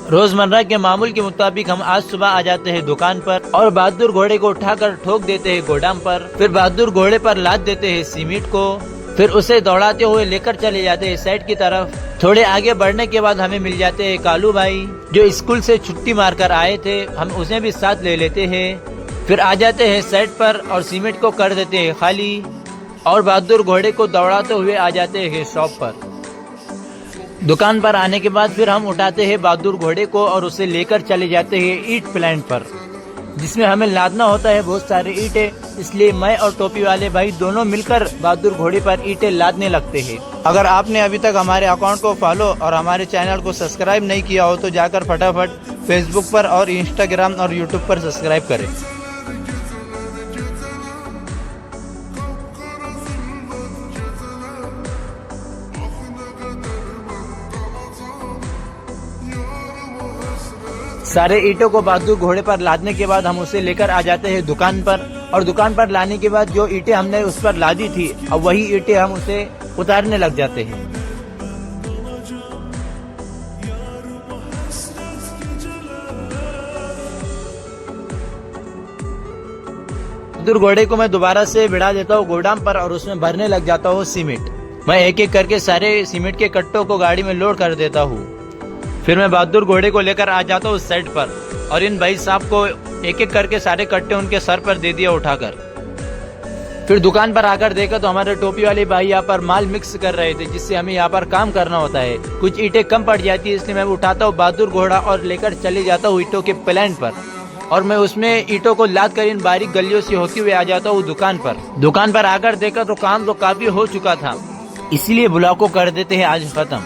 रोजमर्रा के मामूल के मुताबिक हम आज सुबह आ जाते हैं दुकान पर और बहादुर घोड़े को उठाकर ठोक देते हैं गोदाम पर। फिर बहादुर घोड़े पर लाद देते हैं सीमेंट को। फिर उसे दौड़ाते हुए लेकर चले जाते हैं साइड की तरफ। थोड़े आगे बढ़ने के बाद हमें मिल जाते हैं कालू भाई, जो स्कूल से छुट्टी मारकर आए थे। हम उसे भी साथ ले लेते हैं। फिर आ जाते हैं साइड पर और सीमेंट को कर देते हैं खाली और बहादुर घोड़े को दौड़ाते हुए आ जाते हैं शॉप पर। दुकान पर आने के बाद फिर हम उठाते हैं बहादुर घोड़े को और उसे लेकर चले जाते हैं ईंट प्लांट पर, जिसमें हमें लादना होता है बहुत सारे ईंटें। इसलिए मैं और टोपी वाले भाई दोनों मिलकर बहादुर घोड़े पर ईंटें लादने लगते हैं। अगर आपने अभी तक हमारे अकाउंट को फॉलो और हमारे चैनल को सब्सक्राइब नहीं किया हो तो जाकर फटाफट फेसबुक पर और इंस्टाग्राम और यूट्यूब पर सब्सक्राइब करें। सारे ईंटों को बहादुर घोड़े पर लादने के बाद हम उसे लेकर आ जाते हैं दुकान पर और दुकान पर लाने के बाद जो ईंटें हमने उस पर लादी थी, अब वही ईंटें हम उसे उतारने लग जाते हैं। बहादुर घोड़े को मैं दोबारा से बिठा देता हूँ गोदाम पर और उसमें भरने लग जाता हूँ सीमेंट। मैं एक एक करके सारे सीमेंट के कट्टों को गाड़ी में लोड कर देता हूँ। फिर मैं बहादुर घोड़े को लेकर आ जाता हूँ उस साइड पर और इन भाई साहब को एक एक करके सारे कट्टे उनके सर पर दे दिया उठाकर। फिर दुकान पर आकर देखा तो हमारे टोपी वाले भाई यहाँ पर माल मिक्स कर रहे थे, जिससे हमें यहाँ पर काम करना होता है। कुछ ईंटें कम पड़ जाती है, इसलिए मैं उठाता हूँ बहादुर घोड़ा और लेकर चले जाता हूँ ईंटों के प्लांट पर और मैं उसमें ईंटों को लाद कर इन बारीक गलियों से होते हुए आ जाता हूँ दुकान पर। दुकान पर आकर देखा तो काम तो काफी हो चुका था, इसलिए ब्लॉग को कर देते हैं आज खत्म।